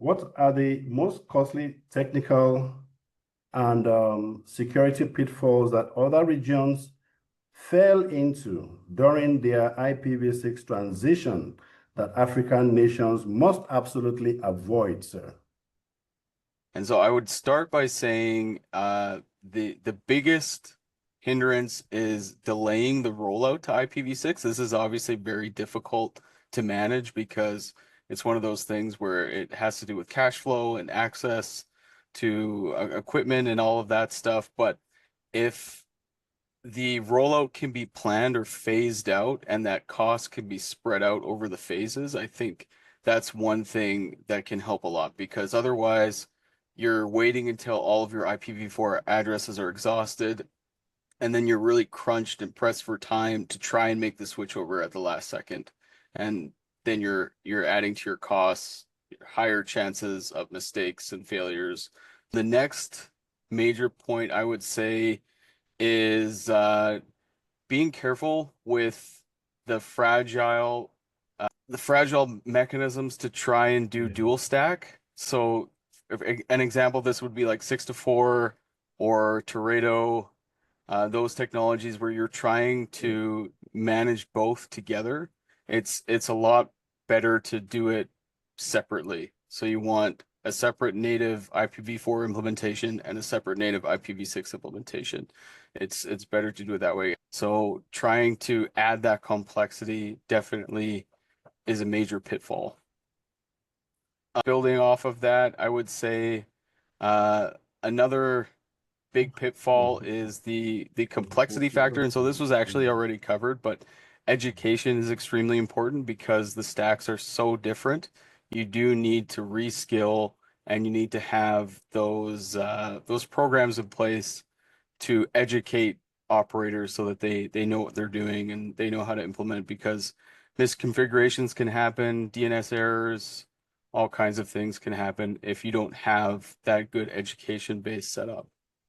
what are the most costly technical and security pitfalls that other regions fell into during their IPv6 transition that African nations must absolutely avoid, sir? And so I would start by saying the biggest hindrance is delaying the rollout to IPv6. This is obviously very difficult to manage because it's one of those things where it has to do with cash flow and access to equipment and all of that stuff. But if the rollout can be planned or phased out and that cost can be spread out over the phases, I think that's one thing that can help a lot because otherwise you're waiting until all of your IPv4 addresses are exhausted and then you're really crunched and pressed for time to try and make the switch over at the last second. And then you're adding to your costs, higher chances of mistakes and failures. The next major point I would say is being careful with the fragile mechanisms to try and do dual stack. So an example of this would be like 6 to 4 or Teredo, those technologies where you're trying to manage both together. It's a lot better to do it separately. So you want a separate native IPv4 implementation and a separate native IPv6 implementation. It's better to do it that way. So trying to add that complexity definitely is a major pitfall. Building off of that, I would say another big pitfall is the complexity factor. And so this was actually already covered, but education is extremely important because the stacks are so different. You do need to reskill and you need to have those programs in place to educate operators so that they know what they're doing and they know how to implement because misconfigurations can happen, DNS errors, all kinds of things can happen if you don't have that good education base set up.